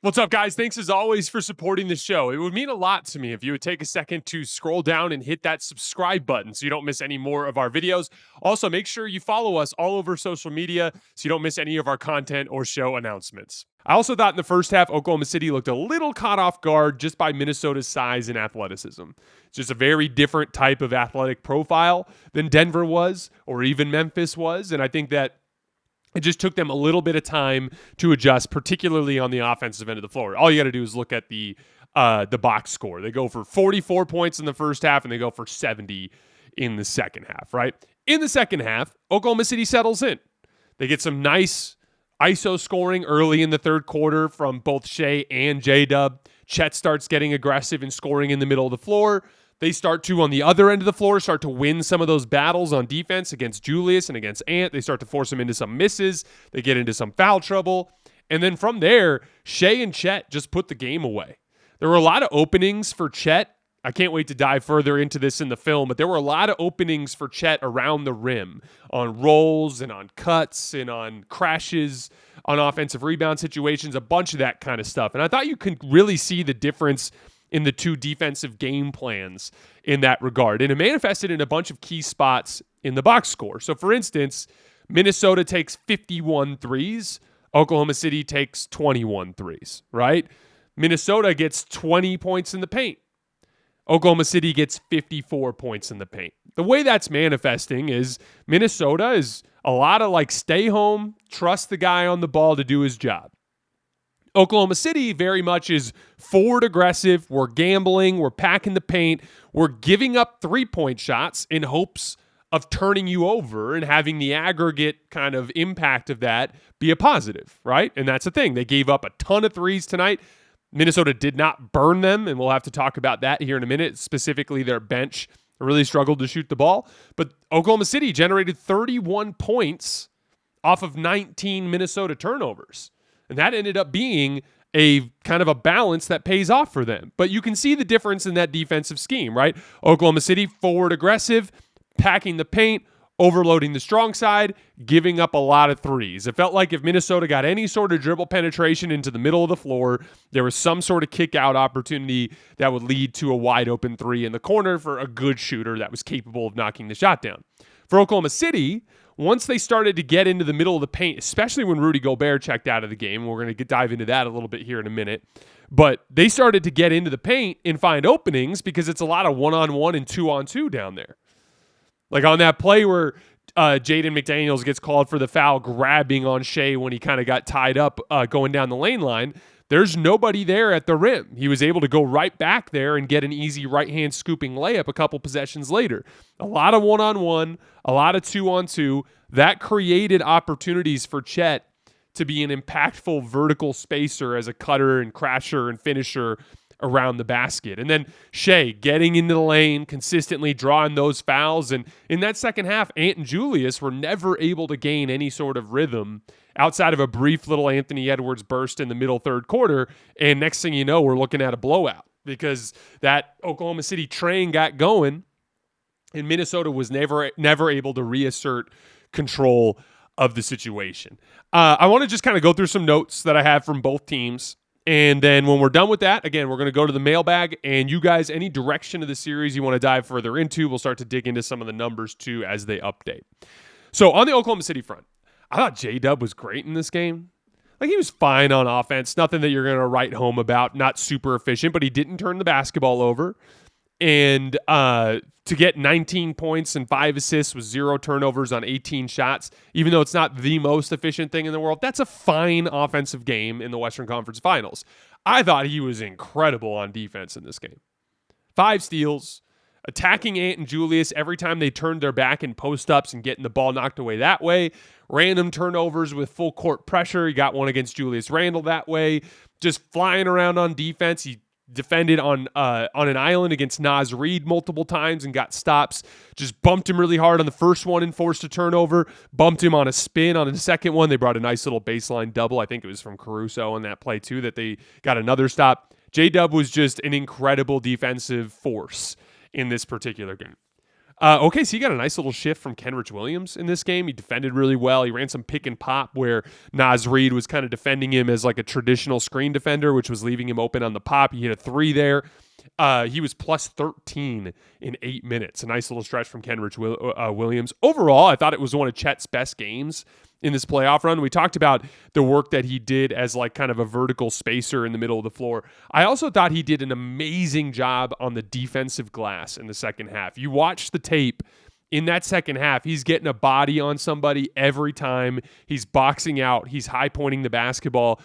What's up, guys? Thanks as always for supporting the show. It would mean a lot to me if you would take a second to scroll down and hit that subscribe button so you don't miss any more of our videos. Also, make sure you follow us all over social media so you don't miss any of our content or show announcements. I also thought in the first half, Oklahoma City looked a little caught off guard just by Minnesota's size and athleticism. It's just a very different type of athletic profile than Denver was or even Memphis was, and I think that it just took them a little bit of time to adjust, particularly on the offensive end of the floor. All you got to do is look at the box score. They go for 44 points in the first half, and they go for 70 in the second half, right? In the second half, Oklahoma City settles in. They get some nice ISO scoring early in the third quarter from both Shai and J-Dub. Chet starts getting aggressive and scoring in the middle of the floor. They start to, on the other end of the floor, start to win some of those battles on defense against Julius and against Ant. They start to force him into some misses. They get into some foul trouble. And then from there, Shai and Chet just put the game away. There were a lot of openings for Chet. I can't wait to dive further into this in the film, but there were a lot of openings for Chet around the rim on rolls and on cuts and on crashes, on offensive rebound situations, a bunch of that kind of stuff. And I thought you could really see the difference in the two defensive game plans in that regard. And it manifested in a bunch of key spots in the box score. So, for instance, Minnesota takes 51 threes. Oklahoma City takes 21 threes, right? Minnesota gets 20 points in the paint. Oklahoma City gets 54 points in the paint. The way that's manifesting is Minnesota is a lot of like stay home, trust the guy on the ball to do his job. Oklahoma City very much is forward aggressive. We're gambling. We're packing the paint. We're giving up three-point shots in hopes of turning you over and having the aggregate kind of impact of that be a positive, right? And that's the thing. They gave up a ton of threes tonight. Minnesota did not burn them, and we'll have to talk about that here in a minute. Specifically, their bench really struggled to shoot the ball. But Oklahoma City generated 31 points off of 19 Minnesota turnovers. And that ended up being a kind of a balance that pays off for them. But you can see the difference in that defensive scheme, right? Oklahoma City, forward aggressive, packing the paint, overloading the strong side, giving up a lot of threes. It felt like if Minnesota got any sort of dribble penetration into the middle of the floor, there was some sort of kick out opportunity that would lead to a wide open three in the corner for a good shooter that was capable of knocking the shot down. For Oklahoma City, once they started to get into the middle of the paint, especially when Rudy Gobert checked out of the game, we're going to dive into that a little bit here in a minute, but they started to get into the paint and find openings because it's a lot of one-on-one and two-on-two down there. Like on that play where Jaden McDaniels gets called for the foul, grabbing on Shai when he kind of got tied up going down the lane line, there's nobody there at the rim. He was able to go right back there and get an easy right-hand scooping layup a couple possessions later. A lot of one-on-one, a lot of two-on-two. That created opportunities for Chet to be an impactful vertical spacer as a cutter and crasher and finisher around the basket. And then Shai getting into the lane, consistently drawing those fouls. And in that second half, Ant and Julius were never able to gain any sort of rhythm outside of a brief little Anthony Edwards burst in the middle third quarter. And next thing you know, we're looking at a blowout because that Oklahoma City train got going and Minnesota was never able to reassert control of the situation. I want to just kind of go through some notes that I have from both teams. And then when we're done with that, again, we're going to go to the mailbag. And you guys, any direction of the series you want to dive further into, we'll start to dig into some of the numbers too as they update. So on the Oklahoma City front, I thought J-Dub was great in this game. Like he was fine on offense, nothing that you're going to write home about, not super efficient, but he didn't turn the basketball over. And to get 19 points and 5 assists with 0 turnovers on 18 shots, even though it's not the most efficient thing in the world, that's a fine offensive game in the Western Conference Finals. I thought he was incredible on defense in this game. 5 steals, attacking Ant and Julius every time they turned their back in post-ups and getting the ball knocked away that way. Random turnovers with full court pressure. He got one against Julius Randle that way. Just flying around on defense. He defended on an island against Naz Reid multiple times and got stops. Just bumped him really hard on the first one and forced a turnover. Bumped him on a spin on the second one. They brought a nice little baseline double. I think it was from Caruso on that play too that they got another stop. J-Dub was just an incredible defensive force in this particular game. OKC got a nice little shift from Kenrich Williams in this game. He defended really well. He ran some pick and pop where Naz Reid was kind of defending him as like a traditional screen defender, which was leaving him open on the pop. He hit a 3 there. He was plus 13 in 8 minutes. A nice little stretch from Kenrich Williams. Overall, I thought it was one of Chet's best games in this playoff run. We talked about the work that he did as like kind of a vertical spacer in the middle of the floor. I also thought he did an amazing job on the defensive glass in the second half. You watch the tape in that second half, he's getting a body on somebody every time. He's boxing out. He's high pointing the basketball.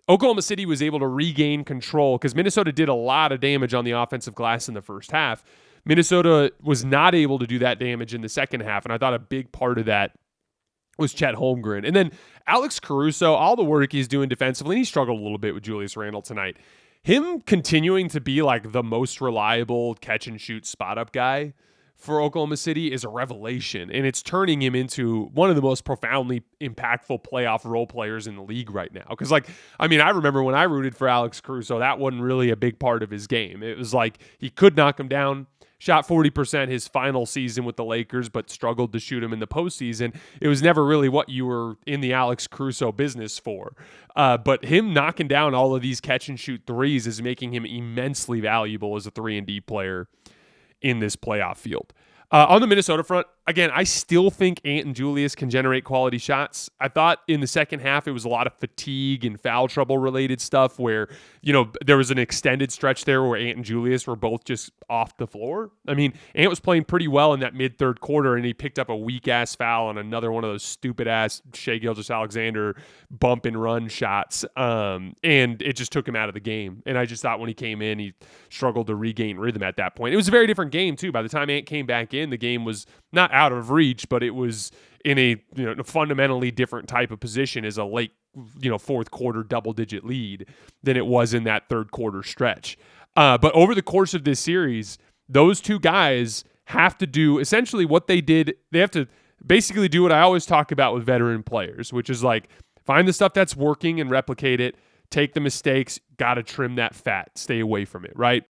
Oklahoma City was able to regain control because Minnesota did a lot of damage on the offensive glass in the first half. Minnesota was not able to do that damage in the second half, and I thought a big part of that was Chet Holmgren. And then Alex Caruso, all the work he's doing defensively, and he struggled a little bit with Julius Randle tonight. Him continuing to be like the most reliable catch and shoot spot up guy for Oklahoma City is a revelation, and it's turning him into one of the most profoundly impactful playoff role players in the league right now. Because, I remember when I rooted for Alex Caruso, that wasn't really a big part of his game. It was like he could knock him down, shot 40% his final season with the Lakers, but struggled to shoot him in the postseason. It was never really what you were in the Alex Caruso business for. But him knocking down all of these catch and shoot threes is making him immensely valuable as a 3-and-D player in this playoff field. On the Minnesota front, again, I still think Ant and Julius can generate quality shots. I thought in the second half it was a lot of fatigue and foul trouble related stuff where, there was an extended stretch there where Ant and Julius were both just off the floor. I mean, Ant was playing pretty well in that mid-third quarter, and he picked up a weak-ass foul on another one of those stupid-ass Shai Gilgeous-Alexander bump-and-run shots, and it just took him out of the game. And I just thought when he came in, he struggled to regain rhythm at that point. It was a very different game, too. By the time Ant came back in, the game was not out of reach, but it was in a fundamentally different type of position as a late fourth quarter double-digit lead than it was in that third quarter stretch. But over the course of this series, those two guys have to do essentially what they did. They have to basically do what I always talk about with veteran players, which is like find the stuff that's working and replicate it. Take the mistakes, got to trim that fat, stay away from it, right?